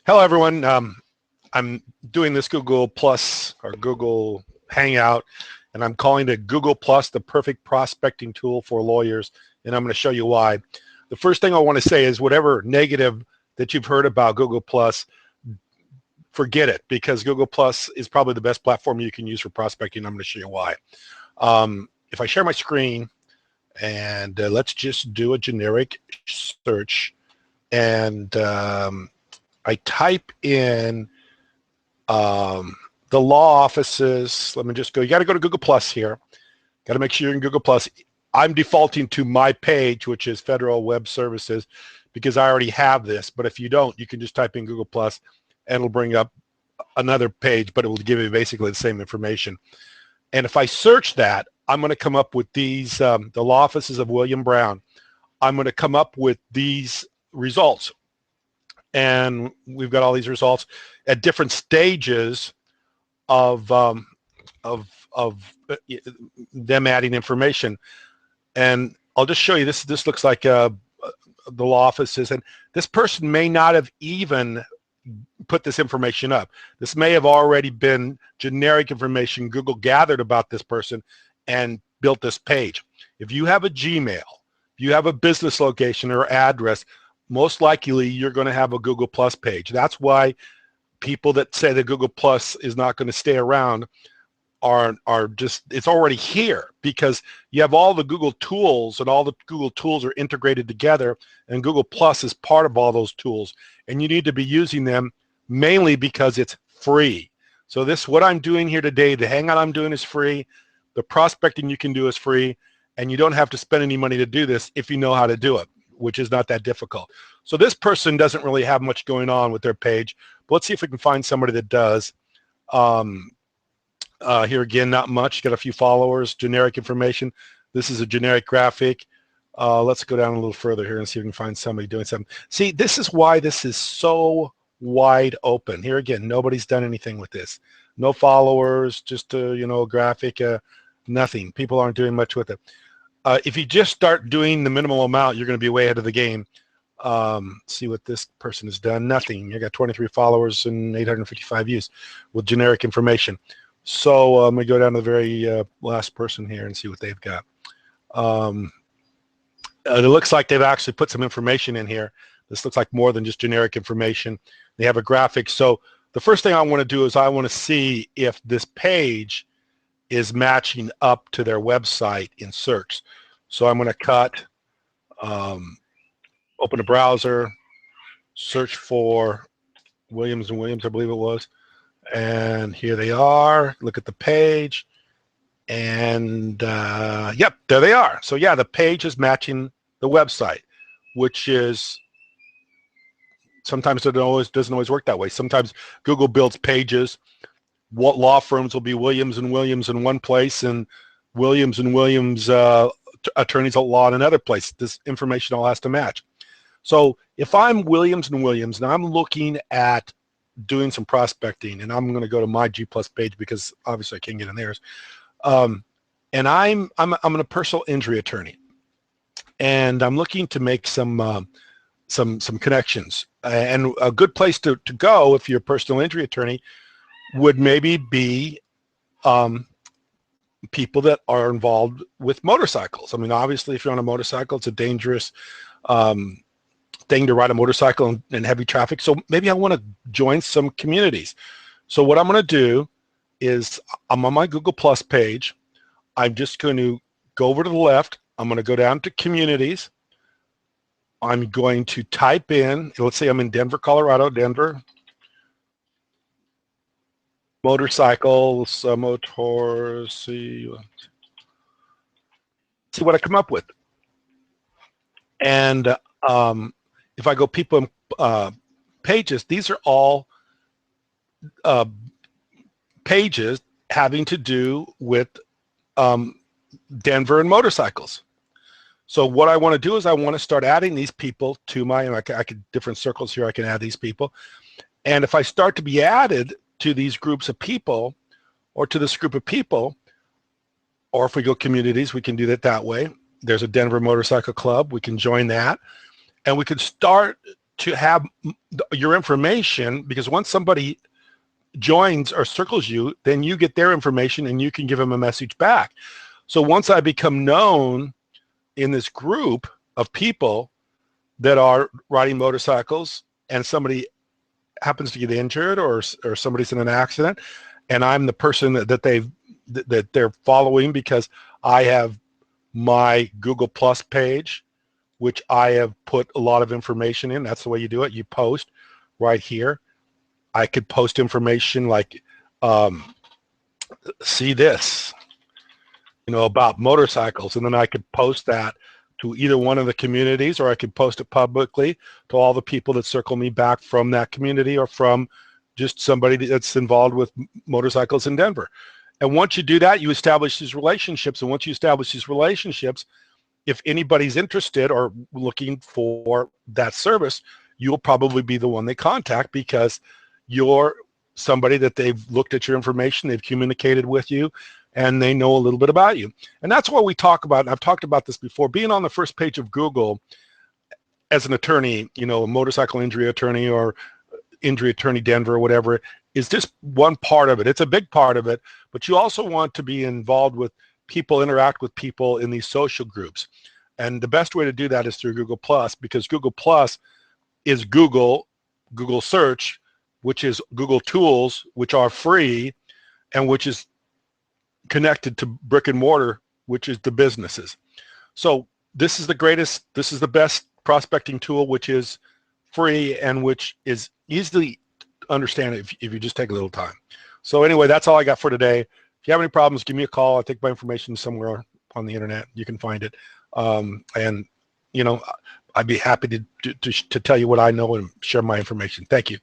Hello, everyone. I'm doing this Google Plus or Google Hangout, and I'm calling it Google Plus, the perfect prospecting tool for lawyers, and I'm going to show you why. The first thing I want to say is whatever negative that you've heard about Google Plus, forget it, because Google Plus is probably the best platform you can use for prospecting. I'm going to show you why. If I share my screen, and let's just do a generic search, and I type in the law offices. Let me just go. You got to go to Google Plus here. Got to make sure you're in Google Plus. I'm defaulting to my page, which is Federal Web Services, because I already have this. But if you don't, you can just type in Google Plus, and it'll bring up another page, but it will give you basically the same information. And if I search that, I'm going to come up with these, the law offices of William Brown. I'm going to come up with these results. And we've got all these results at different stages of them adding information. And I'll just show you this. This looks like the law offices, and this person may not have even put this information up. This may have already been generic information Google gathered about this person and built this page. If you have a Gmail, if you have a business location or address, most likely you're going to have a Google Plus page. That's why people that say that Google Plus is not going to stay around are just, it's already here, because you have all the Google tools, and all the Google tools are integrated together, and Google Plus is part of all those tools, and you need to be using them mainly because it's free. So this, what I'm doing here today, the Hangout I'm doing is free, the prospecting you can do is free, and you don't have to spend any money to do this if you know how to do it, which is not that difficult. So this person doesn't really have much going on with their page, but let's see if we can find somebody that does. Here again, not much, got a few followers, generic information. This is a generic graphic. Let's go down a little further here and see if we can find somebody doing something. See, this is why this is so wide open. Here again, nobody's done anything with this. No followers, just a graphic, nothing. People aren't doing much with it. If you just start doing the minimal amount, you're going to be way ahead of the game. See what this person has done. Nothing. You got 23 followers and 855 views with generic information. So I'm going to go down to the very last person here and see what they've got. It looks like they've actually put some information in here. This looks like more than just generic information. They have a graphic. So the first thing I want to do is I want to see if this page is matching up to their website in search. So I'm going to cut, open a browser, search for Williams & Williams, I believe it was. And here they are. Look at the page. And yep, there they are. So yeah, the page is matching the website, which is, sometimes it doesn't always work that way. Sometimes Google builds pages. What law firms will be Williams & Williams in one place and Williams & Williams attorneys at law in another place. This information all has to match. So if I'm Williams & Williams and I'm looking at doing some prospecting, and I'm going to go to my G Plus page because obviously I can't get in theirs, and I'm a personal injury attorney, and I'm looking to make some connections. And a good place to go if you're a personal injury attorney would maybe be people that are involved with motorcycles. I mean, obviously, if you're on a motorcycle, it's a dangerous thing to ride a motorcycle in heavy traffic. So maybe I want to join some communities. So what I'm going to do is I'm on my Google Plus page. I'm just going to go over to the left. I'm going to go down to communities. I'm going to type in, let's say I'm in Denver, Colorado, Denver. Motorcycles, motors, see what I come up with. And if I go people pages, these are all pages having to do with Denver and motorcycles. So what I want to do is I want to start adding these people to my, I could different circles here, I can add these people. And if I start to be added to these groups of people, or to this group of people, or if we go communities, we can do that way. There's a Denver Motorcycle Club, we can join that, and we could start to have your information, because once somebody joins or circles you, then you get their information and you can give them a message back. So once I become known in this group of people that are riding motorcycles, and somebody happens to get injured, or somebody's in an accident, and I'm the person that they're following because I have my Google Plus page, which I have put a lot of information in. That's the way you do it. You post right here. I could post information like, see this, about motorcycles, and then I could post that to either one of the communities, or I could post it publicly to all the people that circle me back from that community, or from just somebody that's involved with motorcycles in Denver. And once you do that, you establish these relationships. And once you establish these relationships, if anybody's interested or looking for that service, you'll probably be the one they contact, because you're somebody that they've looked at your information, they've communicated with you, and they know a little bit about you. And that's what we talk about, and I've talked about this before, being on the first page of Google as an attorney, a motorcycle injury attorney or injury attorney Denver or whatever, is just one part of it. It's a big part of it, but you also want to be involved with people, interact with people in these social groups. And the best way to do that is through Google Plus, because Google Plus is Google search, which is Google tools, which are free, and which is connected to brick and mortar, which is the businesses. So this is the best prospecting tool, which is free and which is easily understand if you just take a little time. So anyway, that's all I got for today. If you have any problems, give me a call. I think my information is somewhere on the internet. You can find it. And I'd be happy to tell you what I know and share my information. Thank you.